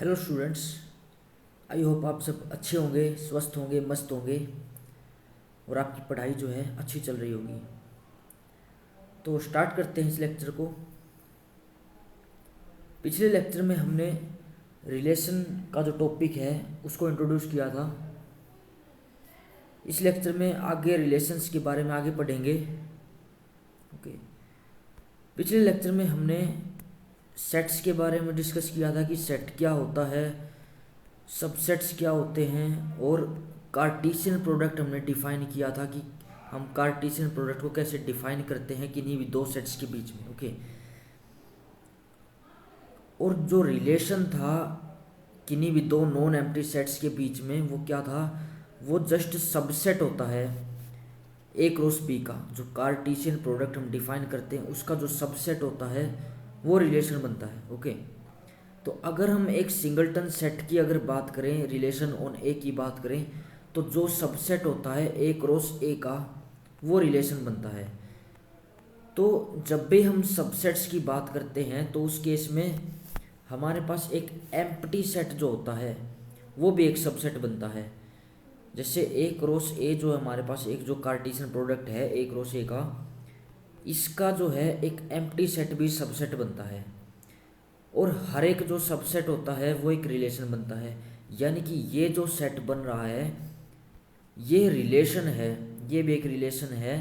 Hello students, I hope आप सब अच्छे होंगे, स्वस्थ होंगे, मस्त होंगे और आपकी पढ़ाई जो है अच्छी चल रही होगी। तो स्टार्ट करते हैं इस लेक्चर को। पिछले लेक्चर में हमने रिलेशन का जो टॉपिक है उसको इंट्रोड्यूस किया था। इस लेक्चर में आगे रिलेशंस के बारे में आगे पढ़ेंगे। ओके, पिछले लेक्चर में हमने सेट्स के बारे में डिस्कस किया था कि सेट क्या होता है, सबसेट्स क्या होते हैं, और कार्टेशियन प्रोडक्ट हमने डिफाइन किया था कि हम कार्टेशियन प्रोडक्ट को कैसे डिफाइन करते हैं किन्हीं भी दो सेट्स के बीच में। ओके, और जो रिलेशन था किन्हीं भी दो नॉन एम्प्टी सेट्स के बीच में वो क्या था, वो जस्ट सबसेट होता है ए क्रॉस बी का। जो कार्टेशियन प्रोडक्ट हम डिफाइन करते हैं उसका जो सबसेट होता है वो रिलेशन बनता है। ओके, तो अगर हम एक सिंगलटन सेट की अगर बात करें, रिलेशन ऑन ए की बात करें, तो जो सबसेट होता है ए क्रॉस ए का वो रिलेशन बनता है। तो जब भी हम सबसेट्स की बात करते हैं तो उस केस में हमारे पास एक एम्प्टी सेट जो होता है वो भी एक सबसेट बनता है। जैसे ए क्रॉस ए जो हमारे पास एक जो कार्टेशियन प्रोडक्ट है ए क्रॉस ए का, इसका जो है एक एम्प्टी सेट भी सबसेट बनता है, और हर एक जो सबसेट होता है वो एक रिलेशन बनता है। यानी कि ये जो सेट बन रहा है ये रिलेशन है, ये भी एक रिलेशन है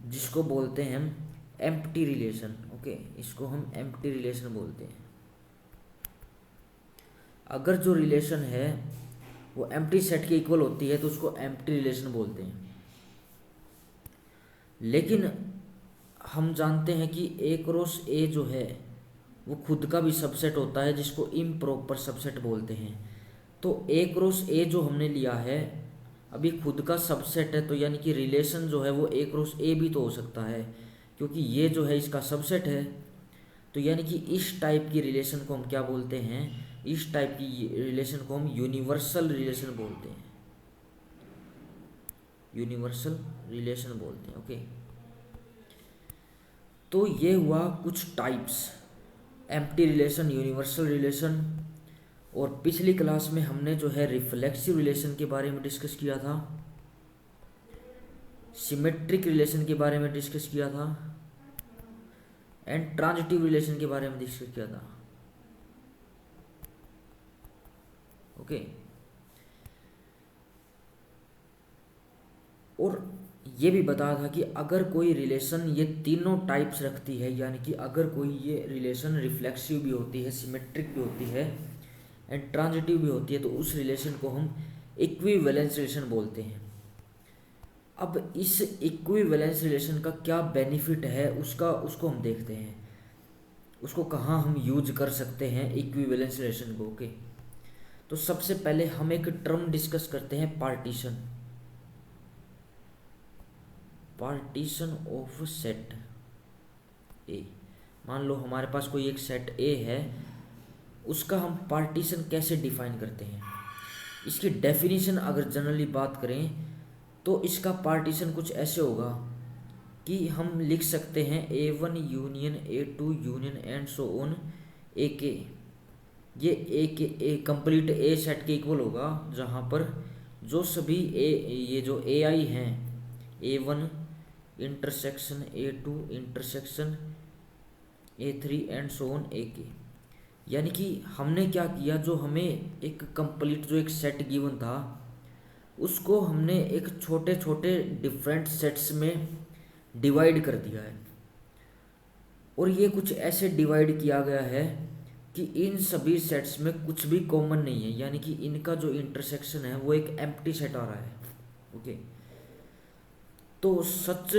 जिसको बोलते हैं हम एम्प्टी रिलेशन। ओके, इसको हम एम्प्टी रिलेशन बोलते हैं। अगर जो रिलेशन है वो एम्प्टी सेट के इक्वल होती है तो उसको एम्प्टी रिलेशन बोलते हैं। लेकिन हम जानते हैं कि ए क्रॉस ए जो है वो खुद का भी सबसेट होता है जिसको इम्प्रॉपर सबसेट बोलते हैं। तो ए क्रॉस ए जो हमने लिया है अभी खुद का सबसेट है, तो यानी कि रिलेशन जो है वो ए क्रॉस ए भी तो हो सकता है क्योंकि ये जो है इसका सबसेट है। तो यानी कि इस टाइप की रिलेशन को हम क्या बोलते हैं, इस टाइप की रिलेशन को हम यूनिवर्सल रिलेशन बोलते हैं, यूनिवर्सल रिलेशन बोलते हैं। ओके, तो ये हुआ कुछ types, empty relation, universal relation. और पिछली क्लास में हमने जो है रिफ्लेक्सिव रिलेशन के बारे में डिस्कस किया था, सिमेट्रिक रिलेशन के बारे में डिस्कस किया था, एंड ट्रांजिटिव रिलेशन के बारे में डिस्कस किया था। ओके, और ये भी बताया था कि अगर कोई रिलेशन ये तीनों टाइप्स रखती है, यानी कि अगर कोई ये रिलेशन रिफ्लेक्सिव भी होती है, सिमेट्रिक भी होती है एंड ट्रांजिटिव भी होती है, तो उस रिलेशन को हम इक्विवेलेंस रिलेशन बोलते हैं। अब इस इक्विवेलेंस रिलेशन का क्या बेनिफिट है उसको हम देखते हैं, उसको कहाँ हम यूज कर सकते हैं इक्विवेलेंस रिलेशन को। ओके, तो सबसे पहले हम एक टर्म डिस्कस करते हैं, पार्टीशन। पार्टीशन ऑफ सेट ए। मान लो हमारे पास कोई एक सेट ए है, उसका हम पार्टीशन कैसे डिफाइन करते हैं। इसकी डेफिनेशन अगर जनरली बात करें तो इसका पार्टीशन कुछ ऐसे होगा कि हम लिख सकते हैं A1 union A2 union and so on A K. ये A K A complete a set के इक्वल होगा, जहाँ पर जो सभी ए ये जो ए आई हैं, A1 intersection A2 intersection A3 and so on A K. यानी कि हमने क्या किया, जो हमें एक कंप्लीट जो एक सेट गिवन था उसको हमने एक छोटे छोटे डिफरेंट सेट्स में डिवाइड कर दिया है, और ये कुछ ऐसे डिवाइड किया गया है कि इन सभी सेट्स में कुछ भी कॉमन नहीं है, यानी कि इनका जो इंटरसेक्शन है वो एक एम्प्टी सेट आ रहा है। ओके, तो सच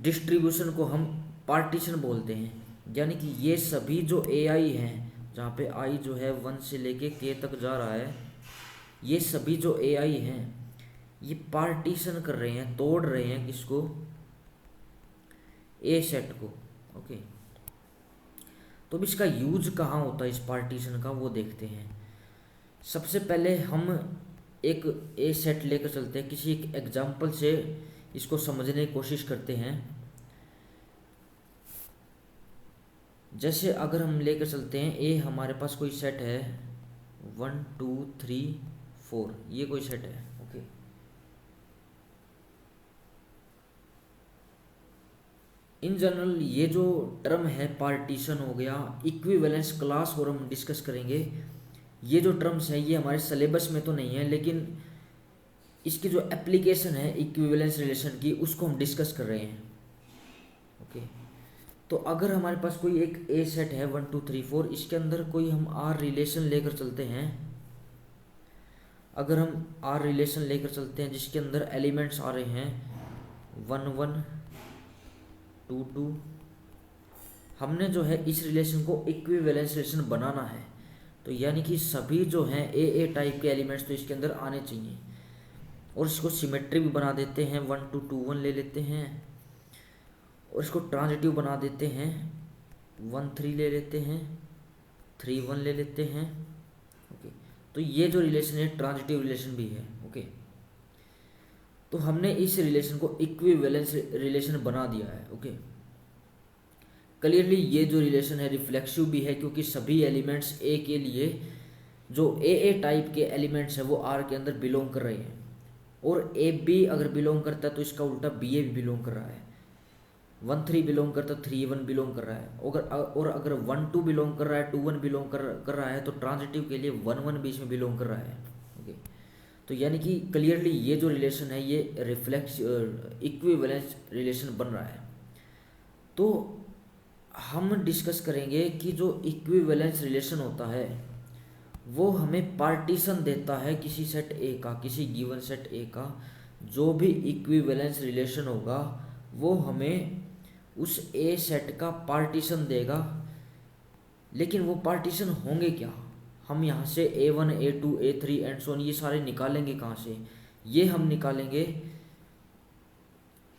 डिस्ट्रीब्यूशन को हम पार्टीशन बोलते हैं। यानी कि ये सभी जो ए आई हैं, जहाँ पे आई जो है 1 से लेके के तक जा रहा है, ये सभी जो ए आई हैं ये पार्टीशन कर रहे हैं, तोड़ रहे हैं किसको, ए सेट को। ओके, तो अब इसका यूज कहाँ होता है इस पार्टीशन का वो देखते हैं। सबसे पहले हम एक ए सेट लेकर चलते हैं, किसी एक एग्जाम्पल से इसको समझने की कोशिश करते हैं। जैसे अगर हम लेकर चलते हैं ए, हमारे पास कोई सेट है 1 2 3 4 ये कोई सेट है। ओके, इन जनरल ये जो टर्म है पार्टीशन हो गया, इक्विवेलेंस क्लास और हम डिस्कस करेंगे। ये जो टर्म्स हैं ये हमारे सिलेबस में तो नहीं है, लेकिन इसकी जो एप्लीकेशन है इक्विवेलेंस रिलेशन की उसको हम डिस्कस कर रहे हैं। ओके, तो अगर हमारे पास कोई एक ए सेट है 1 2 3 4, इसके अंदर कोई हम आर रिलेशन लेकर चलते हैं। अगर हम आर रिलेशन लेकर चलते हैं जिसके अंदर एलिमेंट्स आ रहे हैं 1 1 2 2, हमने जो है इस रिलेशन को इक्विवेलेंस रिलेशन बनाना है। तो यानी कि सभी जो हैं ए टाइप के एलिमेंट्स तो इसके अंदर आने चाहिए, और इसको सिमेट्री भी बना देते हैं। 1 2 2 1 ले लेते हैं, और इसको ट्रांजिटिव बना देते हैं। 1 3 ले लेते हैं, 3 1 ले लेते हैं। ओके, तो ये जो रिलेशन है ट्रांजिटिव रिलेशन भी है। ओके, तो हमने इस रिलेशन को इक्विवेलेंस रिलेशन बना दिया है। ओके, क्लियरली ये जो रिलेशन है रिफ्लेक्सिव भी है, क्योंकि सभी एलिमेंट्स ए के लिए जो ए टाइप के एलिमेंट्स हैं वो आर के अंदर बिलोंग कर रहे हैं, और ए बी अगर बिलोंग करता है तो इसका उल्टा बी ए भी बिलोंग कर रहा है। 1 3 बिलोंग करता है 3 1 बिलोंग कर रहा है। और अगर 1 2 बिलोंग कर रहा है 2 1 बिलोंग कर रहा है, तो ट्रांजिटिव के लिए 1 1 बीच में बिलोंग कर रहा है। ओके, तो यानी कि क्लियरली ये जो रिलेशन है ये रिफ्लेक्स इक्विवेलेंस रिलेशन बन रहा है। तो हम डिस्कस करेंगे कि जो इक्विवेलेंस रिलेशन होता है वो हमें पार्टीशन देता है किसी सेट ए का, किसी गिवन सेट ए का। जो भी इक्विवेलेंस रिलेशन होगा वो हमें उस ए सेट का पार्टीशन देगा। लेकिन वो पार्टीशन होंगे क्या, हम यहाँ से A1 A2 A3 and so on ये सारे निकालेंगे कहाँ से? ये हम निकालेंगे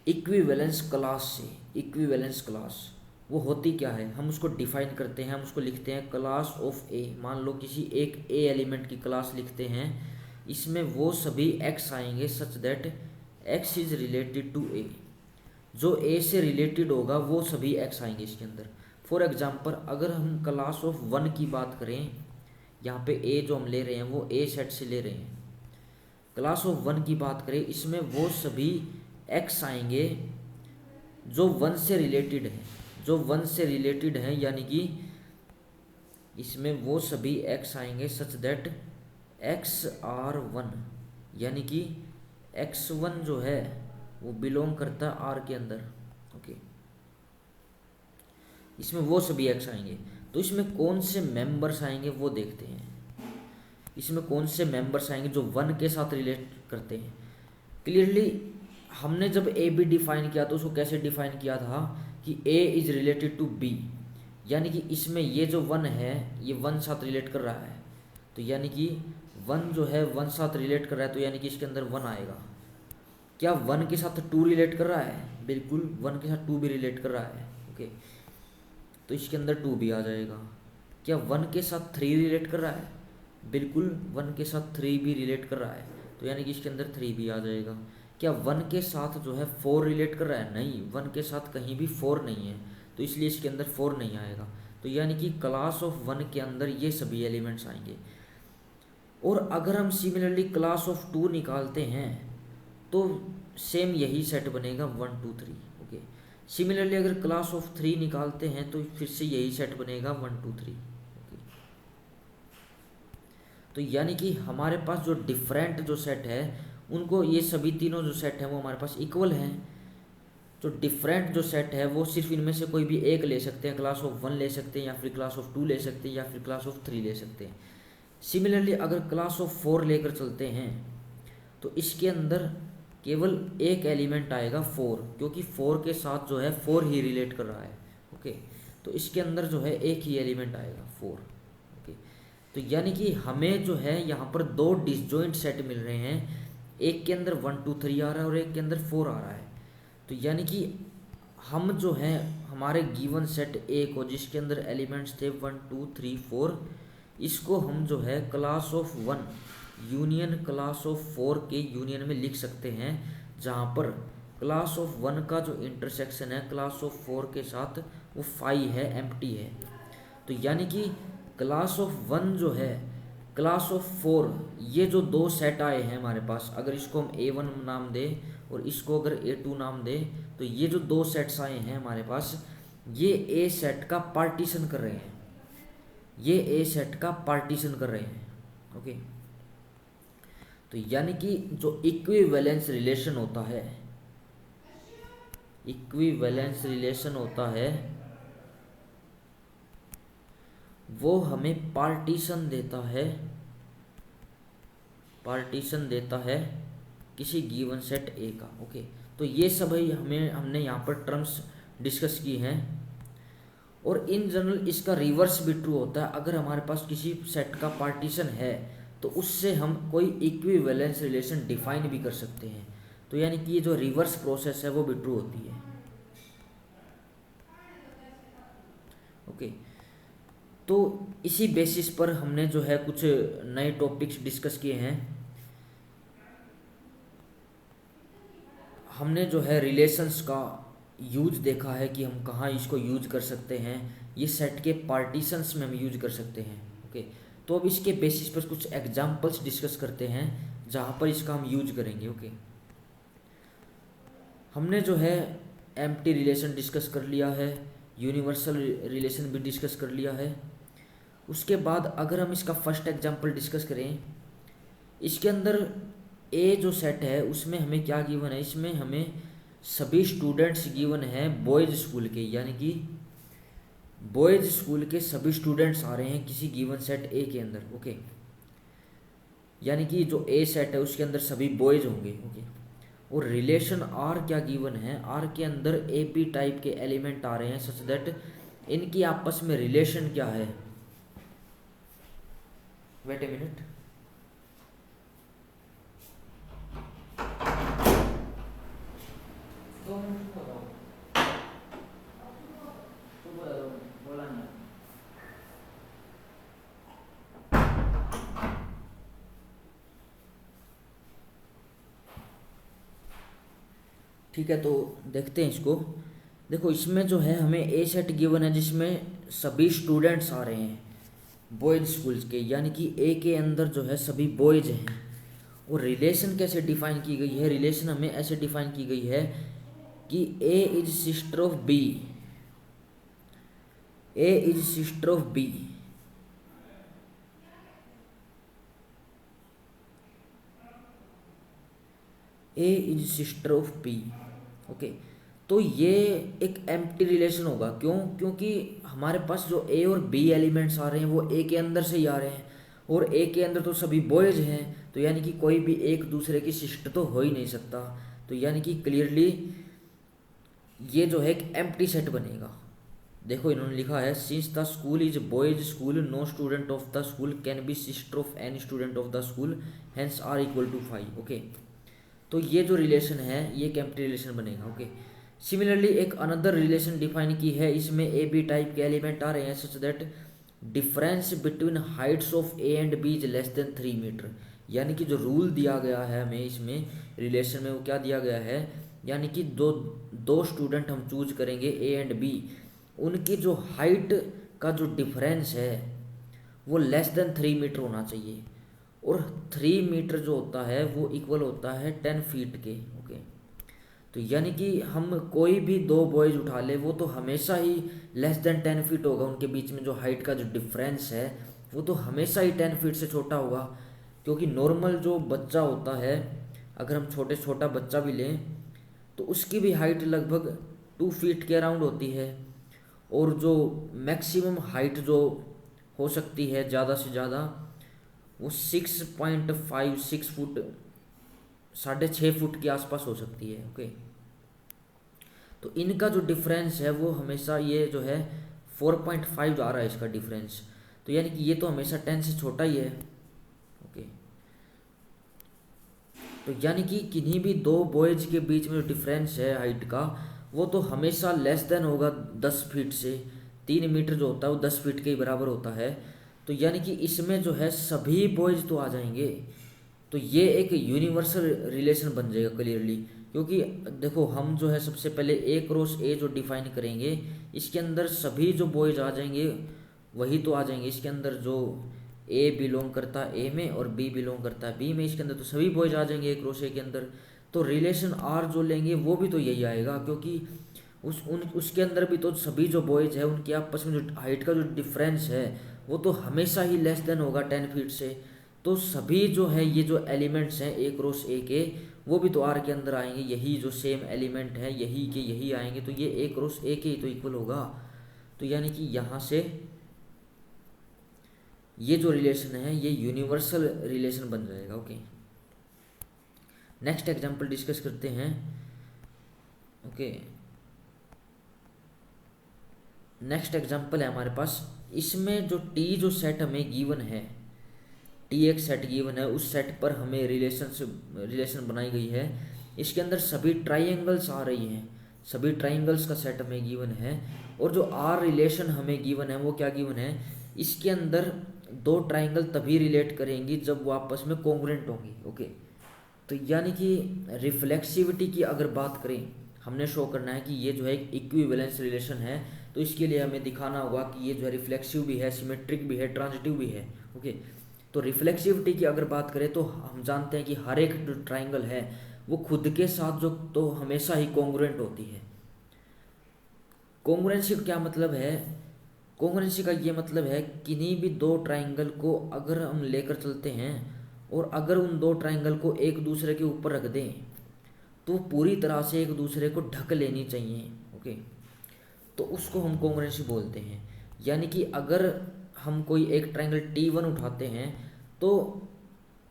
इक्विवेलेंस क्लास से। इक्विवेलेंस क्लास वो होती क्या है, हम उसको डिफाइन करते हैं, हम उसको लिखते हैं क्लास ऑफ ए। मान लो किसी एक ए एलिमेंट की क्लास लिखते हैं, इसमें वो सभी एक्स आएंगे such that x is related to A. जो ए से रिलेटेड होगा वो सभी एक्स आएंगे इसके अंदर। फॉर एग्जांपल अगर हम क्लास ऑफ 1 की बात करें, यहाँ पे ए जो हम ले रहे हैं वो ए सेट से ले रहे हैं। क्लास ऑफ 1 की बात करें, इसमें वो सभी एक्स आएंगे जो 1 से रिलेटेड है, जो 1 से रिलेटेड है, यानी कि इसमें वो सभी एक्स आएंगे सच दैट एक्स आर 1, यानी कि x1 जो है वो बिलोंग करता है आर के अंदर। ओके, इसमें वो सभी एक्स आएंगे। तो इसमें कौन से मेंबर्स आएंगे वो देखते हैं। इसमें कौन से मेंबर्स आएंगे जो 1 के साथ रिलेट करते हैं। क्लियरली हमने जब ए बी डिफाइन किया तो उसको कैसे डिफाइन किया था कि A is related to be, यानी कि इसमें ये जो 1 है ये 1 साथ रिलेट कर रहा है। तो यानी कि 1 जो है 1 साथ रिलेट कर रहा है, तो यानी कि इसके अंदर 1 आएगा। क्या 1 के साथ 2 रिलेट कर रहा है? बिल्कुल 1 के साथ 2 भी रिलेट कर रहा है। ओके, तो इसके अंदर 2 भी आ जाएगा। क्या 1 के साथ 3 रिलेट कर रहा है? बिल्कुल 1 के साथ 3 भी रिलेट कर रहा है, तो यानी कि इसके अंदर 3 भी आ जाएगा। क्या 1 के साथ जो है 4 रिलेट कर रहा है? नहीं, 1 के साथ कहीं भी 4 नहीं है, तो इसलिए इसके अंदर 4 नहीं आएगा। तो यानी कि क्लास ऑफ 1 के अंदर ये सभी एलिमेंट्स आएंगे। और अगर हम सिमिलरली क्लास ऑफ 2 निकालते हैं तो सेम यही सेट बनेगा 1 2 3। ओके, सिमिलरली अगर क्लास ऑफ 3 निकालते हैं तो फिर से यही सेट बनेगा 1 2 3। ओके, तो यानी कि हमारे पास जो डिफरेंट जो सेट है उनको ये सभी तीनों जो सेट हैं वो हमारे पास इक्वल हैं। जो डिफरेंट जो सेट है वो सिर्फ इनमें से कोई भी एक ले सकते हैं, क्लास ऑफ 1 ले सकते हैं, या फिर क्लास ऑफ 2 ले सकते हैं, या फिर क्लास ऑफ 3 ले सकते हैं। सिमिलरली अगर क्लास ऑफ 4 लेकर चलते हैं तो इसके अंदर केवल एक एलिमेंट आएगा 4, क्योंकि 4 के साथ जो है 4 ही रिलेट कर रहा है। ओके, तो इसके अंदर जो है एक ही एलिमेंट आएगा 4। ओके, तो यानी कि हमें जो है यहाँ पर 2 डिसजॉइंट सेट मिल रहे हैं, एक के अंदर 1 2 3 आ रहा है और एक के अंदर 4 आ रहा है। तो यानी कि हम जो है हमारे गिवन सेट ए को जिसके अंदर एलिमेंट्स थे 1 2 3 4, इसको हम जो है class of 1 union class of 4 के यूनियन में लिख सकते हैं, जहाँ पर क्लास ऑफ 1 का जो इंटरसेक्शन है क्लास ऑफ 4 के साथ वो फाई है, एम्प्टी है। तो यानी कि क्लास ऑफ 1 जो है क्लास ऑफ 4, ये जो दो सेट आए हैं हमारे पास, अगर इसको हम A1 नाम दें और इसको अगर A2 नाम दें, तो ये जो दो सेट्स आए हैं हमारे पास, ये ए सेट का पार्टीशन कर रहे हैं, ये ए सेट का पार्टीशन कर रहे हैं। ओके, तो यानी कि जो इक्विवेलेंस रिलेशन होता है, इक्विवेलेंस रिलेशन होता है, वो हमें पार्टीशन देता है, पार्टीशन देता है किसी गिवन सेट ए का। ओके, तो ये सब हमने यहाँ पर टर्म्स डिस्कस की हैं। और इन जनरल इसका रिवर्स भी ट्रू होता है, अगर हमारे पास किसी सेट का पार्टीशन है तो उससे हम कोई इक्विवेलेंस रिलेशन डिफाइन भी कर सकते हैं। तो यानी कि ये जो रिवर्स प्रोसेस है वो भी ट्रू होती है। ओके, तो इसी बेसिस पर हमने जो है कुछ नए टॉपिक्स डिस्कस किए हैं। हमने जो है रिलेशंस का यूज देखा है कि हम कहाँ इसको यूज कर सकते हैं, ये सेट के पार्टीशंस में हम यूज कर सकते हैं। ओके, तो अब इसके बेसिस पर कुछ एग्जांपल्स डिस्कस करते हैं जहाँ पर इसका हम यूज करेंगे। ओके, हमने जो है एम्प्टी रिलेशन डिस्कस कर लिया है, यूनिवर्सल रिलेशन भी डिस्कस कर लिया है। उसके बाद अगर हम इसका फर्स्ट एग्जांपल डिस्कस करें, इसके अंदर ए जो सेट है उसमें हमें क्या गिवन है, इसमें हमें सभी स्टूडेंट्स गिवन हैं बॉयज़ स्कूल के, यानी कि बॉयज़ स्कूल के सभी स्टूडेंट्स आ रहे हैं किसी गिवन सेट ए के अंदर। ओके, यानी कि जो ए सेट है उसके अंदर सभी बॉयज़ होंगे। ओके, और रिलेशन आर क्या गिवन है, आर के अंदर ए बी टाइप के एलिमेंट आ रहे हैं सच दैट इनकी आपस में रिलेशन क्या है। वेट ए मिनट, ठीक है। तो देखते हैं इसको। देखो इसमें जो है हमें ए सेट गिवन है जिसमें सभी स्टूडेंट्स आ रहे हैं बॉयज़ स्कूल्स के, यानी कि ए के अंदर जो है सभी बॉयज़ हैं। और रिलेशन कैसे डिफाइन की गई है, रिलेशन हमें ऐसे डिफाइन की गई है कि A is sister of B, A is sister of B, A is sister of B. Okay, तो ये एक एम्प्टी रिलेशन होगा। क्यों? क्योंकि हमारे पास जो ए और बी एलिमेंट्स आ रहे हैं वो ए के अंदर से ही आ रहे हैं, और ए के अंदर तो सभी बॉयज हैं, तो यानी कि कोई भी एक दूसरे की सिस्टर तो हो ही नहीं सकता। तो यानी कि क्लियरली ये जो है एक एम्प्टी सेट बनेगा। देखो इन्होंने लिखा है since the school is boys school no student of the school can be sister of any student of the school hence R equal to 5। Okay, तो ये जो रिलेशन है ये एक एम्प्टी रिलेशन बनेगा। ओके, सिमिलरली एक अनदर रिलेशन डिफाइन की है, इसमें ए बी टाइप के एलिमेंट आ रहे हैं such that difference between heights of A and B is less than 3 metre. यानी कि जो रूल दिया गया है हमें इसमें रिलेशन में वो क्या दिया गया है, यानी कि दो स्टूडेंट हम चूज करेंगे ए एंड बी, उनकी जो हाइट का जो डिफरेंस है वो लेस देन 3 मीटर होना चाहिए, और 3 मीटर जो होता है वो इक्वल होता है 10 फीट के। ओके, तो यानी कि हम कोई भी दो बॉयज उठा ले वो तो हमेशा ही लेस देन 10 फीट होगा, उनके बीच में जो हाइट का जो डिफरेंस है वो तो हमेशा ही 10 फीट से छोटा होगा। क्योंकि नॉर्मल जो बच्चा होता है, अगर हम छोटा बच्चा भी लें तो उसकी भी हाइट लगभग 2 फीट के अराउंड होती है, और जो मैक्सिमम हाइट जो हो सकती है ज़्यादा से ज़्यादा वो 6.56 फुट, 6.5 फुट के आसपास हो सकती है। ओके, तो इनका जो डिफरेंस है वो हमेशा ये जो है 4.5 आ रहा है इसका डिफरेंस, तो यानी कि ये तो हमेशा 10 से छोटा ही है। ओके, तो यानी कि किन्हीं भी दो बॉयज के बीच में जो डिफरेंस है हाइट का वो तो हमेशा लेस देन होगा 10 फीट से। 3 मीटर जो होता है वो 10 फीट के ही बराबर होता है, तो यानी कि इसमें जो है सभी बॉयज तो आ जाएंगे, तो ये एक यूनिवर्सल रिलेशन बन जाएगा क्लियरली। क्योंकि देखो हम जो है सबसे पहले ए क्रॉस ए जो डिफाइन करेंगे इसके अंदर सभी जो बॉयज आ जाएंगे वही तो आ जाएंगे, इसके अंदर जो ए बिलोंग करता है ए में और बी बिलोंग करता है बी में, इसके अंदर तो सभी बॉयज आ जाएंगे एक रो ए के अंदर। तो रिलेशन आर जो लेंगे वो भी तो यही आएगा, क्योंकि उसके अंदर भी तो सभी जो बॉयज है उनकी आपस में जो हाइट का जो डिफरेंस है वो तो हमेशा ही लेस देन होगा 10 फीट से। तो सभी जो है ये जो एलिमेंट्स हैं एक क्रॉस ए के वो भी तो आर के अंदर आएंगे, यही जो सेम एलिमेंट है यही के यही आएंगे, तो ये एक क्रॉस ए के ही तो इक्वल होगा। तो यानी कि यहाँ से ये जो रिलेशन है ये यूनिवर्सल रिलेशन बन जाएगा। ओके, नेक्स्ट एग्जांपल डिस्कस करते हैं। ओके, नेक्स्ट एग्जांपल है हमारे पास, इसमें जो टी जो सेट हमें गिवन है, टी एक सेट गिवन है, उस सेट पर हमें रिलेशन बनाई गई है। इसके अंदर सभी ट्राइंगल्स आ रही हैं, सभी ट्राइंगल्स का सेट हमें गिवन है, और जो आर रिलेशन हमें गिवन है वो क्या गिवन है, इसके अंदर दो ट्राइंगल तभी रिलेट करेंगी जब वो आपस में कॉन्ग्रुएंट होंगी। ओके, तो यानी कि रिफ्लेक्सिविटी की अगर बात करें, हमने शो करना है कि ये जो है इक्विवेलेंस रिलेशन है, तो इसके लिए हमें दिखाना होगा कि ये जो है रिफ्लेक्सिव भी है, सिमेट्रिक भी है, ट्रांजिटिव भी है। ओके, तो रिफ्लेक्सिविटी की अगर बात करें तो हम जानते हैं कि हर एक जो ट्राइंगल है वो खुद के साथ जो तो हमेशा ही कॉन्ग्रुएंट होती है। कॉन्ग्रुएंसी का क्या मतलब है, कॉन्ग्रुएंसी का ये मतलब है किन्हीं भी दो ट्राइंगल को अगर हम लेकर चलते हैं और अगर उन दो ट्राइंगल को एक दूसरे के ऊपर रख दें तो पूरी तरह से एक दूसरे को ढक लेनी चाहिए। ओके, तो उसको हम कॉन्ग्रुएंसी बोलते हैं। यानी कि अगर हम कोई एक ट्राइंगल T1 उठाते हैं तो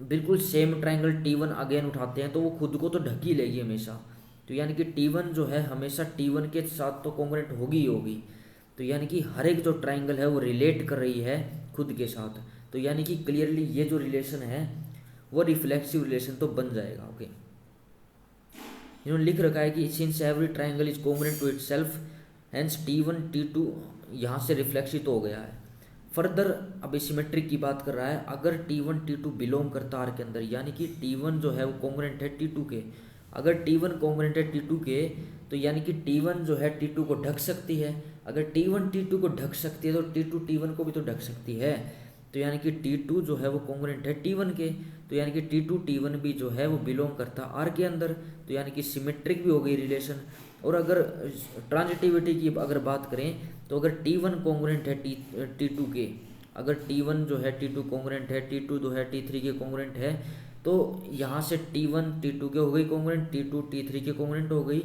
बिल्कुल सेम ट्राइंगल T1 अगेन उठाते हैं तो वो खुद को तो ढक ही लेगी हमेशा। तो यानी कि T1 जो है हमेशा T1 के साथ तो कॉन्ग्रुएंट होगी ही होगी। तो यानी कि हर एक जो ट्राइंगल है वो रिलेट कर रही है खुद के साथ। तो यानी कि क्लियरली ये जो रिलेशन है वो रिफ्लेक्सिव रिलेशन तो बन जाएगा। ओके, इन्होंने लिख रखा है कि since every triangle is congruent to itself hence T1 T2 यहाँ से रिफ्लेक्सिव तो हो गया है। फर्दर अब सिमेट्रिक की बात कर रहा है, अगर T1 T2 बिलोंग करता आर के अंदर, यानी कि T1 जो है वो कॉन्ग्रुएंट है T2 के, अगर T1 कॉन्ग्रुएंट है T2 के तो यानी कि T1 जो है T2 को ढक सकती है, अगर T1 T2 को ढक सकती है तो T2 T1 को भी तो ढक सकती है। तो यानी कि T2 जो है वो कॉन्ग्रुएंट है T1 के, तो यानी कि T2 T1 भी जो है वो बिलोंग करता आर के अंदर, तो यानी कि सिमेट्रिक भी हो गई रिलेशन। और अगर ट्रांजिटिविटी की अगर बात करें तो अगर T1 कॉन्ग्रुएंट है T2 के, अगर T1 जो है T2 कॉन्ग्रुएंट है, T2 जो है T3 के कॉन्ग्रुएंट है, तो यहाँ से T1 T2 के हो गई कॉन्ग्रुएंट, T2 T3 के कॉन्ग्रुएंट हो गई,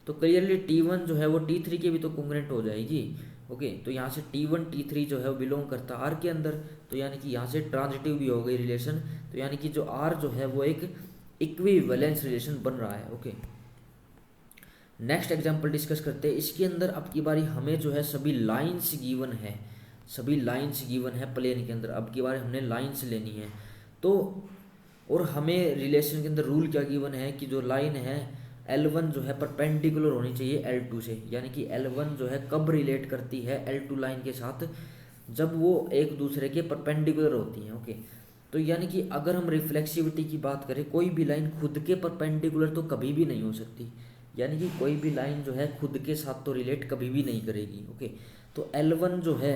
तो क्लियरली T1 जो है वो T3 के भी तो कॉन्ग्रुएंट हो जाएगी। ओके, तो यहाँ से T1 T3 जो है वो बिलोंग करता आर के अंदर, तो यानी कि यहाँ से ट्रांजिटिव भी हो गई रिलेशन। तो यानी कि जो आर जो है वो एक इक्विवेलेंस रिलेशन बन रहा है। ओके, नेक्स्ट एग्जांपल डिस्कस करते हैं। इसके अंदर अब की बारी हमें जो है सभी लाइंस गिवन है, सभी लाइंस गिवन है प्लेन के अंदर, अब की बारी हमने लाइंस लेनी है। तो और हमें रिलेशन के अंदर रूल क्या गिवन है कि जो लाइन है L1 जो है परपेंडिकुलर होनी चाहिए L2 से, यानी कि L1 जो है कब रिलेट करती है L2 लाइन के साथ, जब वो एक दूसरे के परपेंडिकुलर होती हैं। ओके, तो यानी कि अगर हम रिफ्लेक्सिविटी की बात करें, कोई भी लाइन खुद के परपेंडिकुलर तो कभी भी नहीं हो सकती, यानी कि कोई भी लाइन जो है खुद के साथ तो रिलेट कभी भी नहीं करेगी। ओके, तो L1 जो है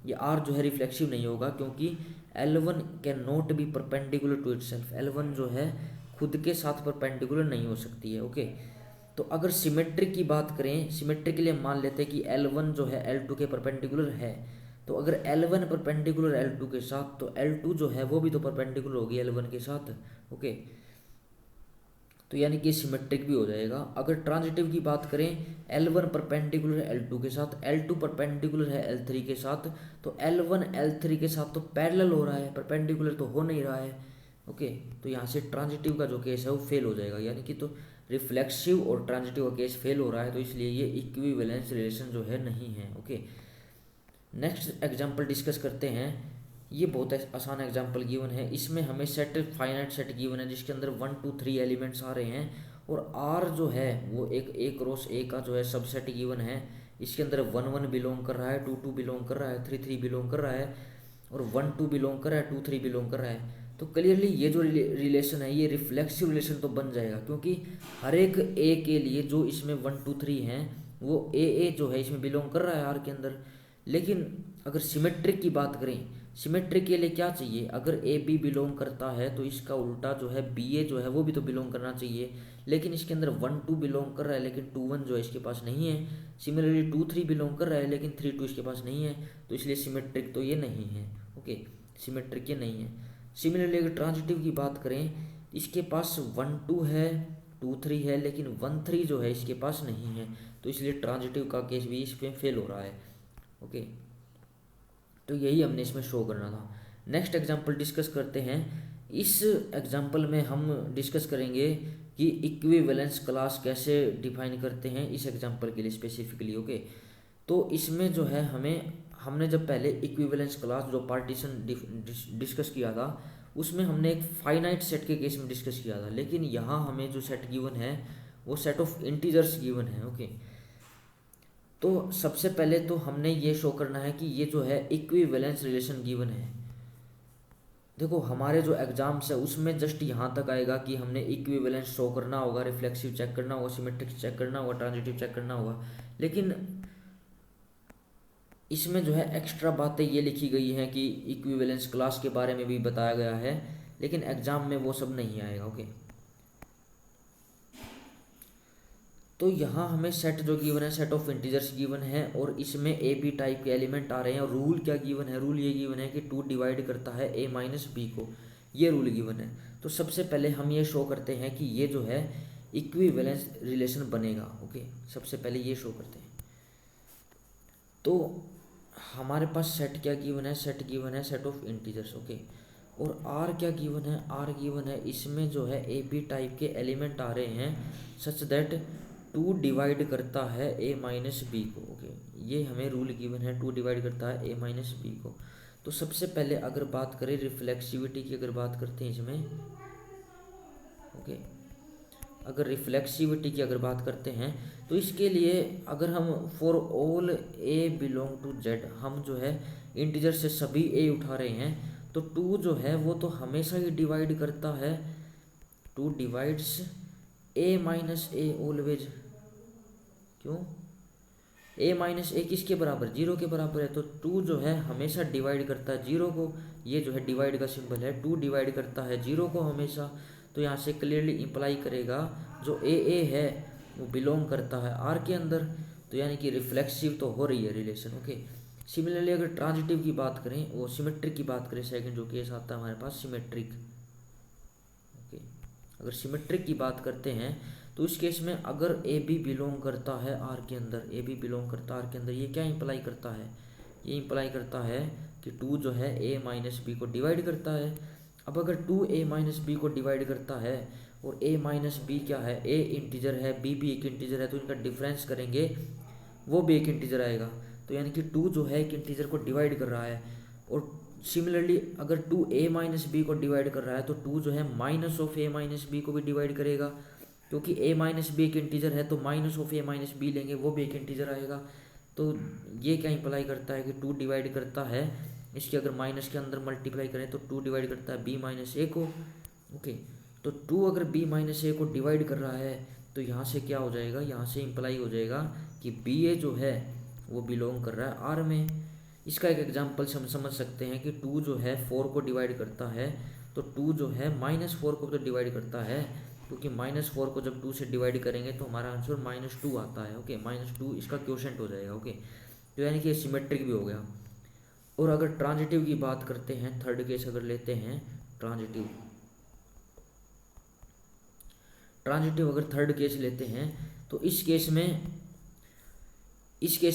ये R जो है रिफ्लेक्सिव नहीं होगा, क्योंकि L1 can not be perpendicular to itself, L1 जो है खुद के साथ परपेंडिकुलर नहीं हो सकती है। ओके, तो अगर सिमेट्रिक की बात करें, सिमेट्रिक के लिए मान लेते हैं कि L1 जो है L2 के परपेंडिकुलर है, तो अगर L1 परपेंडिकुलर L2 के साथ तो L2 जो है वो भी तो परपेंडिकुलर होगी L1 के साथ। ओके, तो यानी कि सिमेट्रिक भी हो जाएगा। अगर ट्रांजिटिव की बात करें, L1 परपेंडिकुलर है L2 के साथ, L2 परपेंडिकुलर है L3 के साथ, तो L1 L3 के साथ तो पैरेलल हो रहा है, परपेंडिकुलर तो हो नहीं रहा है। ओके, तो यहाँ से ट्रांजिटिव का जो केस है वो फेल हो जाएगा, यानी कि तो रिफ्लेक्सिव और ट्रांजिटिव का केस फेल हो रहा है, तो इसलिए ये इक्विवेलेंस रिलेशन जो है नहीं है। ओके, नेक्स्ट एग्जाम्पल डिस्कस करते हैं। ये बहुत आसान एग्जाम्पल गिवन है, इसमें हमें सेट फाइनाइट सेट गिवन है जिसके अंदर 1 2 3 एलिमेंट्स आ रहे हैं, और आर जो है वो एक क्रॉस ए का जो है सबसेट गिवन है। इसके अंदर 1 1 बिलोंग कर रहा है, 2 2 बिलोंग कर रहा है, 3 3 बिलोंग कर रहा है, और 1 2 बिलोंग कर रहा है, 2 3 बिलोंग कर रहा है। तो क्लियरली ये जो रिलेशन है ये रिफ्लेक्सिव रिलेशन तो बन जाएगा, क्योंकि हर एक ए के लिए जो इसमें 1 2 3 हैं वो ए जो है इसमें बिलोंग कर रहा है आर के अंदर। लेकिन अगर सिमेट्रिक की बात करें, सिमेट्रिक के लिए क्या चाहिए, अगर ए बी बिलोंग करता है तो इसका उल्टा जो है बी ए जो है वो भी तो बिलोंग करना चाहिए, लेकिन इसके अंदर 1 2 बिलोंग कर रहा है लेकिन 2 1 जो है इसके पास नहीं है। सिमिलरली 2 3 बिलोंग कर रहा है लेकिन 3 2 इसके पास नहीं है, तो इसलिए सिमेट्रिक तो ये नहीं है। ओके, सिमेट्रिक ये नहीं है। सिमिलरली अगर ट्रांजिटिव की बात करें, इसके पास 1 2 है, 2 3 है, लेकिन 1 3 जो है इसके पास नहीं है, तो इसलिए ट्रांजिटिव का केस भी इसमें फेल हो रहा है। ओके, तो यही हमने इसमें शो करना था। नेक्स्ट एग्जांपल डिस्कस करते हैं। इस एग्जांपल में हम डिस्कस करेंगे कि इक्विवेलेंस क्लास कैसे डिफाइन करते हैं इस एग्जांपल के लिए स्पेसिफिकली। ओके, तो इसमें जो है हमने जब पहले इक्विवेलेंस क्लास जो पार्टीशन डिस्कस किया था उसमें हमने एक फाइनाइट सेट के केस में डिस्कस किया था, लेकिन यहाँ हमें जो सेट गिवन है वो सेट ऑफ इंटीजर्स गिवन है। ओके, तो सबसे पहले तो हमने ये शो करना है कि ये जो है इक्विवेलेंस रिलेशन गिवन है। देखो हमारे जो एग्जाम्स है उसमें जस्ट यहाँ तक आएगा कि हमने इक्विवेलेंस शो करना होगा, रिफ्लेक्सिव चेक करना होगा, सिमेट्रिक चेक करना होगा, ट्रांजिटिव चेक करना होगा, लेकिन इसमें जो है एक्स्ट्रा बातें ये लिखी गई हैं कि इक्विवेलेंस क्लास के बारे में भी बताया गया है, लेकिन एग्जाम में वो सब नहीं आएगा। ओके, तो यहाँ हमें सेट जो गिवन है सेट ऑफ इंटीजर्स गिवन है और इसमें ए बी टाइप के एलिमेंट आ रहे हैं। और रूल क्या गिवन है, रूल ये गिवन है कि 2 डिवाइड करता है ए माइनस बी को, ये रूल गिवन है। तो सबसे पहले हम ये शो करते हैं कि ये जो है इक्विवेलेंस रिलेशन बनेगा। ओके, सबसे पहले ये शो करते हैं। तो हमारे पास सेट क्या गिवन है, सेट गिवन है सेट ऑफ इंटीजर्स। ओके, और आर क्या गिवन है, आर गिवन है इसमें जो है ए बी टाइप के एलिमेंट आ रहे हैं सच दैट 2 डिवाइड करता है ए माइनस बी को। ओके, ये हमें रूल गिवन है 2 डिवाइड करता है ए माइनस बी को। तो सबसे पहले अगर बात करें रिफ्लेक्सिविटी की, अगर बात करते हैं इसमें, ओके, अगर रिफ्लेक्सिविटी की अगर बात करते हैं तो इसके लिए अगर हम for all a belong to Z हम जो है इंटीजर से सभी ए उठा रहे हैं, तो 2 जो है वो तो हमेशा ही डिवाइड करता है, 2 divides A minus a always. क्यों, ए माइनस ए किसके बराबर, 0 के बराबर है, तो 2 जो है हमेशा डिवाइड करता है 0 को। ये जो है डिवाइड का सिंबल है, 2 डिवाइड करता है 0 को हमेशा। तो यहाँ से क्लियरली इंप्लाई करेगा जो ए है वो बिलोंग करता है आर के अंदर, तो यानी कि रिफ्लेक्सिव तो हो रही है रिलेशन। ओके, सिमिलरली अगर ट्रांजिटिव की बात करें, वो सिमेट्रिक की बात करें, सेकंड जो केस आता है हमारे पास सिमेट्रिक। ओके, अगर सिमेट्रिक की बात करते हैं तो इस केस में अगर ए बी बिलोंग करता है आर के अंदर, ए बी बिलोंग करता है आर के अंदर, ये क्या इंप्लाई करता है, ये इंप्लाई करता है कि 2 जो है ए माइनस बी को डिवाइड करता है। अब अगर 2 ए माइनस बी को डिवाइड करता है और ए माइनस बी क्या है, ए इंटीजर है, बी भी एक इंटीजर है, तो इनका डिफरेंस करेंगे वो भी एक इंटीजर आएगा। तो यानी कि 2 जो है एक इंटीजर को डिवाइड कर रहा है। और सिमिलरली अगर 2 ए माइनस बी को डिवाइड कर रहा है तो 2 जो है minus of a minus b को भी डिवाइड करेगा, क्योंकि ए माइनस बी एक इंटीजर है, तो minus of a minus b लेंगे वो भी एक इंटीजर आएगा। तो ये क्या इंप्लाई करता है कि 2 डिवाइड करता है, इसके अगर माइनस के अंदर मल्टीप्लाई करें तो 2 डिवाइड करता है बी माइनस ए को। ओके, तो 2 अगर बी माइनस ए को डिवाइड कर रहा है तो यहाँ से क्या हो जाएगा, यहाँ से इंप्लाई हो जाएगा कि बी ए जो है वो बिलोंग कर रहा है आर में। इसका एक एग्जांपल हम समझ सकते हैं कि 2 जो है 4 को डिवाइड करता है, तो 2 जो है -4 को तो डिवाइड करता है, क्योंकि -4 को जब 2 से डिवाइड करेंगे तो हमारा आंसर -2 आता है। ओके, -2 इसका क्वोशेंट हो जाएगा। ओके, तो यानी कि ये सिमेट्रिक भी हो गया। और अगर ट्रांजिटिव की बात करते हैं, थर्ड केस अगर लेते हैं ट्रांजिटिव अगर थर्ड केस लेते हैं तो इस केस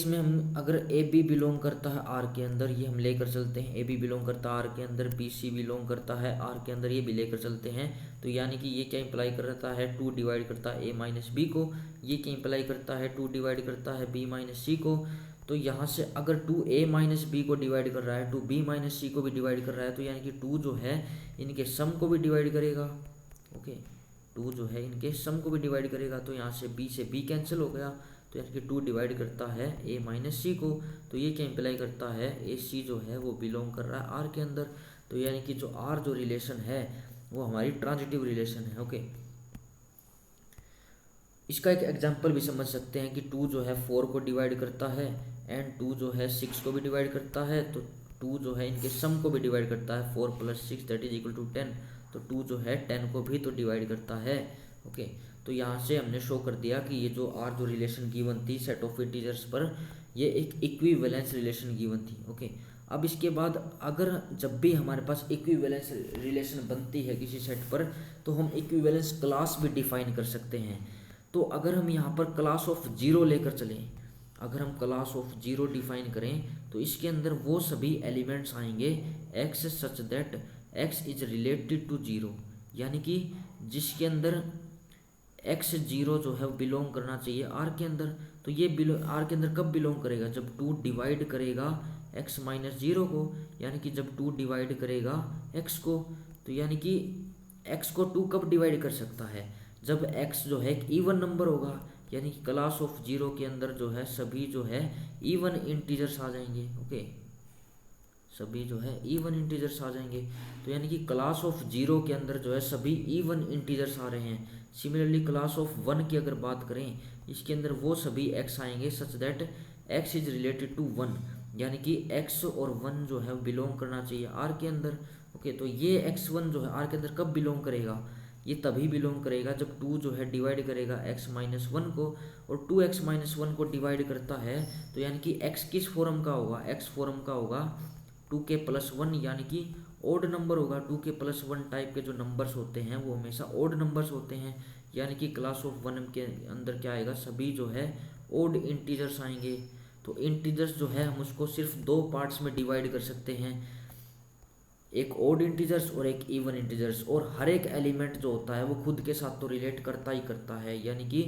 में हम अगर ए बी बिलोंग करता है आर के अंदर, ये हम लेकर चलते हैं, ए बी बिलोंग करता है आर के अंदर, बी सी बिलोंग करता है आर के अंदर, ये भी लेकर चलते हैं, तो यानी कि ये क्या इंप्लाई करता है, 2 डिवाइड करता है ए माइनस बी को, ये क्या इंप्लाई करता है, 2 डिवाइड करता है बी माइनस सी को। तो यहाँ से अगर 2 ए माइनस बी को डिवाइड कर रहा है, 2 बी माइनस सी को भी डिवाइड कर रहा है, तो यानी कि 2 जो है इनके सम को भी डिवाइड करेगा। ओके, 2 जो है इनके सम को भी डिवाइड करेगा, तो यहाँ से बी कैंसिल हो गया, तो यानी कि 2 डिवाइड करता है ए माइनस सी को, तो ये क्या इंप्लाई करता है, ए सी जो है वो बिलोंग कर रहा है आर के अंदर, तो यानी कि जो आर जो रिलेशन है वो हमारी ट्रांजिटिव रिलेशन है। ओके, इसका एक एग्जांपल भी समझ सकते हैं कि 2 जो है 4 को डिवाइड करता है, एंड 2 जो है 6 को भी डिवाइड करता है, तो 2 जो है इनके सम को भी डिवाइड करता है, 4 + 6 दैट इज इक्वल टू 10, तो 2 जो है 10 को भी तो डिवाइड करता है। ओके, तो यहाँ से हमने शो कर दिया कि ये जो आर जो रिलेशन गिवन थी सेट ऑफ इंटीजर्स पर, ये एक इक्विवेलेंस रिलेशन गिवन थी। ओके, अब इसके बाद अगर जब भी हमारे पास इक्विवेलेंस रिलेशन बनती है किसी सेट पर, तो हम इक्विवेलेंस क्लास भी डिफाइन कर सकते हैं। तो अगर हम यहाँ पर क्लास ऑफ जीरो लेकर चलें, अगर हम क्लास ऑफ जीरो डिफाइन करें, तो इसके अंदर वो सभी एलिमेंट्स आएंगे x such that x is related to zero, यानी कि जिसके अंदर एक्स जीरो जो है वो बिलोंग करना चाहिए आर के अंदर। तो ये आर के अंदर कब बिलोंग करेगा, जब 2 डिवाइड करेगा x माइनस जीरो को, यानी कि जब 2 डिवाइड करेगा x को, तो यानी कि x को 2 कब डिवाइड कर सकता है, जब x जो है एक इवन नंबर होगा, यानी कि क्लास ऑफ जीरो के अंदर जो है सभी जो है इवन इंटीजर्स आ जाएंगे। ओके, सभी जो है इवन इंटीजर्स आ जाएंगे, तो यानी कि क्लास ऑफ जीरो के अंदर जो है सभी इवन इंटीजर्स आ रहे हैं। सिमिलरली क्लास ऑफ वन की अगर बात करें, इसके अंदर वो सभी x आएंगे such that x is related to one, यानी कि x और वन जो है बिलोंग करना चाहिए आर के अंदर। ओके, तो ये x1 जो है आर के अंदर कब बिलोंग करेगा, ये तभी बिलोंग करेगा जब 2 जो है डिवाइड करेगा x माइनस वन को, और 2x माइनस वन को डिवाइड करता है, तो यानी कि x किस फॉर्म का होगा, x फॉर्म का होगा 2k प्लस वन, यानी कि ओड नंबर होगा। 2k प्लस वन टाइप के जो नंबर्स होते हैं वो हमेशा ओड नंबर्स होते हैं, यानी कि क्लास ऑफ वन के अंदर क्या आएगा, सभी जो है ओड इंटीजर्स आएंगे। तो इंटीजर्स जो है हम उसको सिर्फ 2 पार्ट्स में डिवाइड कर सकते हैं, एक ओड इंटीजर्स और एक इवन इंटीजर्स, और हर एक एलिमेंट जो होता है वो खुद के साथ तो रिलेट करता ही करता है, यानी कि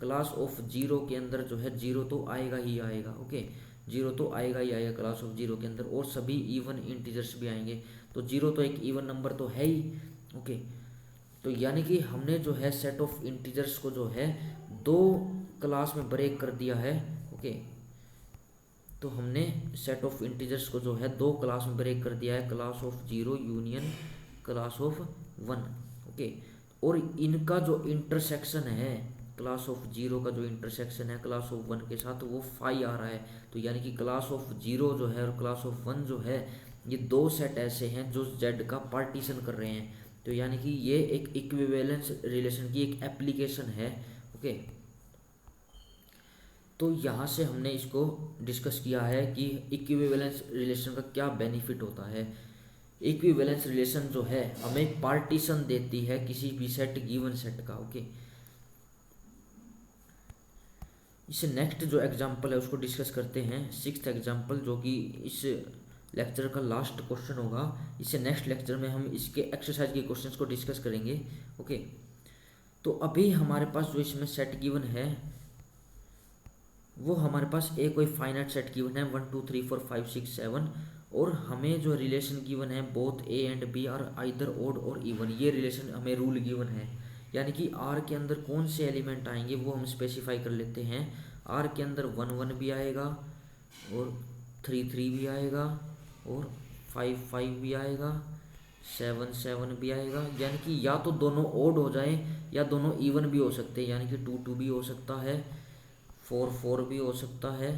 क्लास ऑफ जीरो के अंदर जो है जीरो तो आएगा ही आएगा। ओके, जीरो तो आएगा ही आएगा क्लास ऑफ जीरो के अंदर, और सभी इवन इंटीजर्स भी आएंगे, तो जीरो तो एक इवन नंबर तो है ही। ओके, तो यानी कि हमने जो है सेट ऑफ इंटीजर्स को जो है 2 क्लास में ब्रेक कर दिया है। ओके, तो हमने सेट ऑफ इंटीजर्स को जो है 2 क्लास में ब्रेक कर दिया है, class of zero union class of one. Okay, और इनका जो इंटरसेक्शन है, क्लास ऑफ जीरो का जो इंटरसेक्शन है क्लास ऑफ वन के साथ, वो फाई आ रहा है। तो यानी कि क्लास ऑफ जीरो जो है और क्लास ऑफ वन जो है, ये 2 सेट ऐसे हैं जो जेड का पार्टीशन कर रहे हैं, तो यानी कि ये एक इक्विवेलेंस रिलेशन की एक एप्लीकेशन है। ओके, तो यहाँ से हमने इसको डिस्कस किया है कि इक्विवेलेंस रिलेशन का क्या बेनिफिट होता है। इक्विवेलेंस रिलेशन जो है हमें पार्टीशन देती है किसी भी सेट गिवन सेट का। ओके, इससे नेक्स्ट जो एग्जांपल है उसको डिस्कस करते हैं, 6th एग्जांपल, जो कि इस लेक्चर का लास्ट क्वेश्चन होगा। इससे नेक्स्ट लेक्चर में हम इसके एक्सरसाइज के क्वेश्चंस को डिस्कस करेंगे। ओके, तो अभी हमारे पास जो इसमें सेट गिवन है वो हमारे पास एक कोई फाइनाइट सेट गिवन है 1 2 3 4 5 6 7, और हमें जो रिलेशन गिवन है both a and b are either odd or even, ये रिलेशन हमें रूल गिवन है, यानी कि आर के अंदर कौन से एलिमेंट आएंगे वो हम स्पेसिफाई कर लेते हैं। आर के अंदर 1 1 भी आएगा, और 3 3 भी आएगा, और 5 5 भी आएगा, 7 7 भी आएगा, यानी कि या तो दोनों ओड हो जाए या दोनों इवन भी हो सकते हैं, यानी कि 2 2 भी हो सकता है, 4 4 भी हो सकता है,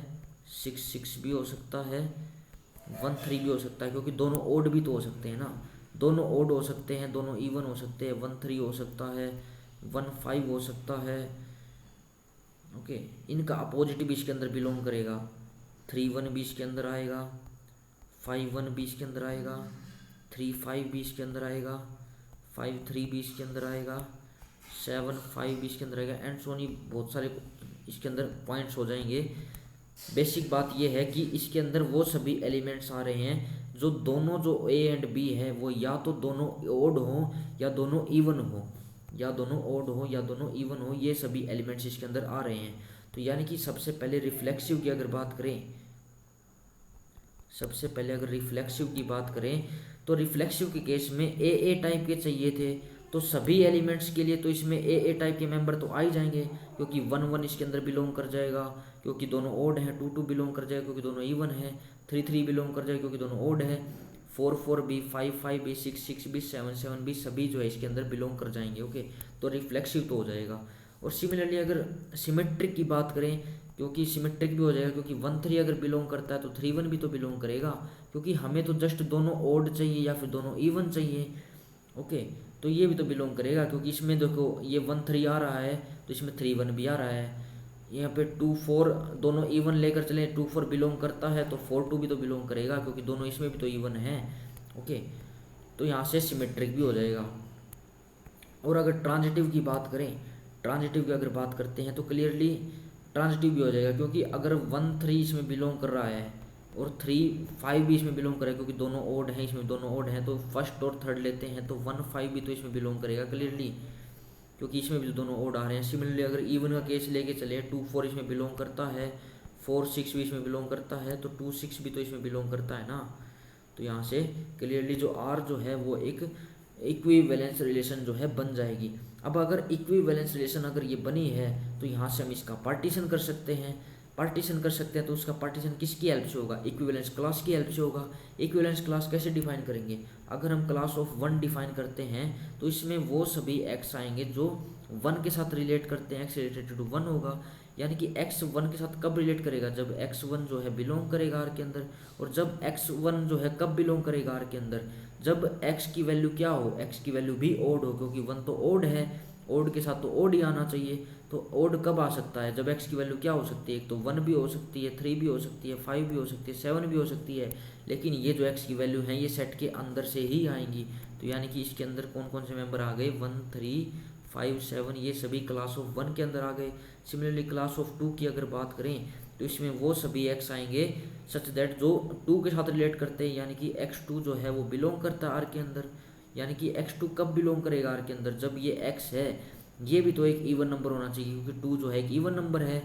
6 6 भी हो सकता है, 1 3 भी हो सकता है, क्योंकि दोनों ओड भी तो हो सकते हैं ना, दोनों ओड हो सकते हैं, दोनों इवन हो सकते हैं, 1 3 हो सकता है, 1 5 हो सकता है। ओके, इनका अपोजिट भी इसके अंदर बिलोंग करेगा, 3 1 भी इसके अंदर आएगा, 5 1 भी इसके अंदर आएगा, 3 5 भी इसके अंदर आएगा, 5 3 भी इसके अंदर आएगा, 7 5 भी इसके अंदर आएगा, एंड सो ऑन, बहुत सारे इसके अंदर पॉइंट्स हो जाएंगे। बेसिक बात यह है कि इसके अंदर वो सभी एलिमेंट्स आ रहे हैं जो दोनों जो ए एंड बी है वो या तो दोनों ओड हो या दोनों इवन हो, या दोनों ओड हो या दोनों इवन हो, ये सभी एलिमेंट्स इसके अंदर आ रहे हैं। तो यानी कि सबसे पहले रिफ्लेक्सिव की अगर बात करें, सबसे पहले अगर रिफ्लेक्सिव की बात करें, तो रिफ्लेक्सिव के केस में ए टाइप के चाहिए थे, तो सभी एलिमेंट्स के लिए तो इसमें ए टाइप के मेंबर तो आ ही जाएंगे, क्योंकि 1 1 इसके अंदर बिलोंग कर जाएगा क्योंकि दोनों ओड हैं, 2 2 बिलोंग कर जाएगा क्योंकि दोनों इवन है, 3 3 बिलोंग कर जाएगा क्योंकि दोनों ओड है, 4 4 भी, 5 5 भी, 6 6 भी, 7 7 भी, सभी जो है इसके अंदर बिलोंग कर जाएंगे। ओके, तो रिफ्लेक्सिव तो हो जाएगा। और सिमिलरली अगर सिमेट्रिक की बात करें, क्योंकि सिमेट्रिक भी हो जाएगा, क्योंकि 1 3 अगर बिलोंग करता है तो 3 1 भी तो बिलोंग करेगा, क्योंकि हमें तो जस्ट दोनों ओड चाहिए या फिर दोनों इवन चाहिए। ओके, तो ये भी तो बिलोंग करेगा, क्योंकि इसमें देखो ये 1 3 आ रहा है तो इसमें 3 1 भी आ रहा है। यहाँ पे 2 4 दोनों इवन लेकर चले, 2 4 बिलोंग करता है तो 4 2 भी तो बिलोंग करेगा, क्योंकि दोनों इसमें भी तो इवन है। ओके, तो यहाँ से सिमेट्रिक भी हो जाएगा। और अगर ट्रांजिटिव की बात करें, ट्रांजिटिव की अगर बात करते हैं तो क्लियरली ट्रांजिटिव भी हो जाएगा, क्योंकि अगर 1 3 इसमें बिलोंग कर रहा है और 3 5 भी इसमें बिलोंग करेगा, क्योंकि दोनों ओड हैं, इसमें दोनों ओड हैं, तो फर्स्ट और थर्ड लेते हैं तो 1 5 भी तो इसमें बिलोंग करेगा क्लियरली, क्योंकि इसमें भी तो दोनों ओड आ रहे हैं। सिमिलरली अगर इवन का केस लेके चले, 2 4 इसमें बिलोंग करता है, 4 6 भी इसमें बिलोंग करता है, तो 2 6 भी तो इसमें बिलोंग करता है ना। तो यहाँ से क्लियरली जो आर जो है वो एक इक्विवेलेंस रिलेशन जो है बन जाएगी। अब अगर इक्विवेलेंस रिलेशन अगर ये बनी है तो यहाँ से हम इसका पार्टीशन कर सकते हैं। पार्टीशन कर सकते हैं तो उसका पार्टीशन किसकी हेल्प से होगा? इक्विवेलेंस क्लास की हेल्प से होगा। इक्विवेलेंस क्लास कैसे डिफाइन करेंगे? अगर हम क्लास ऑफ 1 डिफाइन करते हैं तो इसमें वो सभी एक्स आएंगे जो 1 के साथ रिलेट करते हैं, एक्स रिलेटेड टू 1 होगा। यानी कि एक्स 1 के साथ कब रिलेट करेगा? जब x1 जो है बिलोंग करेगा आर के अंदर। और जब x1 जो है कब बिलोंग करेगा आर के अंदर? जब x की वैल्यू क्या हो? x की वैल्यू भी ओड हो, क्योंकि 1 तो ओड है, ओड के साथ तो ओड ही आना चाहिए। तो ओड कब आ सकता है? जब x की वैल्यू क्या हो सकती है? एक तो 1 भी हो सकती है, 3 भी हो सकती है, 5 भी हो सकती है, 7 भी हो सकती है, लेकिन ये जो x की वैल्यू है ये सेट के अंदर से ही आएंगी। तो यानी कि इसके अंदर कौन कौन से मेंबर आ गए? 1 3 5 7, ये सभी क्लास ऑफ 1 के अंदर आ गए। सिमिलरली क्लास ऑफ 2 की अगर बात करें तो इसमें वो सभी एक्स आएंगे सच दैट जो 2 के साथ रिलेट करते हैं, यानी कि x2 जो है वो बिलोंग करता है आर के अंदर। यानी कि x2 कब बिलोंग करेगा आर के अंदर? जब ये x है ये भी तो एक इवन नंबर होना चाहिए, क्योंकि 2 जो है एक इवन नंबर है।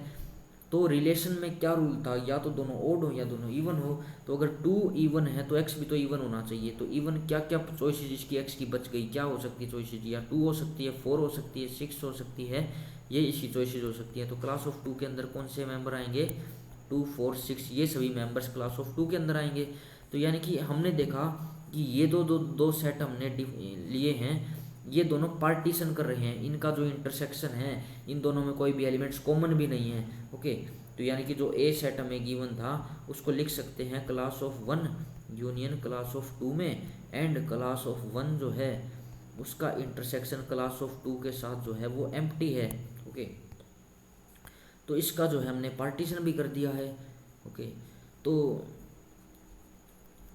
तो रिलेशन में क्या रूल था? या तो दोनों ओड हो या दोनों इवन हो। तो अगर 2 इवन है तो x भी तो इवन होना चाहिए। तो इवन क्या क्या चॉइसेज इसकी x की बच गई? क्या हो सकती है चॉइसेज? या 2 हो सकती है, 4 हो सकती है, 6 हो सकती है, ये इसकी चॉइसेज हो सकती है। तो क्लास ऑफ 2 के अंदर कौन से मेंबर आएंगे? 2 4 6, ये सभी मेंबर्स क्लास ऑफ 2 के अंदर आएंगे। तो यानी कि हमने देखा कि ये दो सेट हमने लिए हैं, ये दोनों पार्टीशन कर रहे हैं, इनका जो इंटरसेक्शन है इन दोनों में कोई भी एलिमेंट्स कॉमन भी नहीं है। ओके, तो यानी कि जो ए सेट हमें गिवन था उसको लिख सकते हैं class of 1 union class of 2 में, एंड क्लास ऑफ 1 जो है उसका इंटरसेक्शन क्लास ऑफ 2 के साथ जो है वो एम्प्टी है। ओके, तो इसका जो है हमने पार्टीशन भी कर दिया है। ओके, तो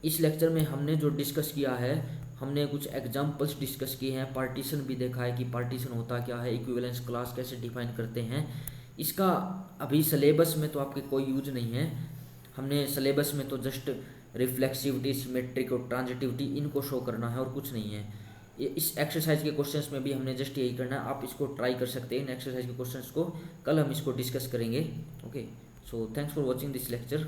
इस लेक्चर में हमने जो डिस्कस किया है, हमने कुछ एग्जांपल्स डिस्कस किए हैं, पार्टीशन भी देखा है कि पार्टीशन होता क्या है, इक्विवेलेंस क्लास कैसे डिफाइन करते हैं। इसका अभी सिलेबस में तो आपके कोई यूज नहीं है। हमने सिलेबस में तो जस्ट रिफ्लेक्सिविटी, सिमेट्रिक और ट्रांजिटिविटी इनको शो करना है और कुछ नहीं है। इस एक्सरसाइज के क्वेश्चंस में भी हमने जस्ट यही करना है। आप इसको ट्राई कर सकते हैं इन एक्सरसाइज के क्वेश्चंस को, कल हम इसको डिस्कस करेंगे। Okay, so thanks for watching this lecture.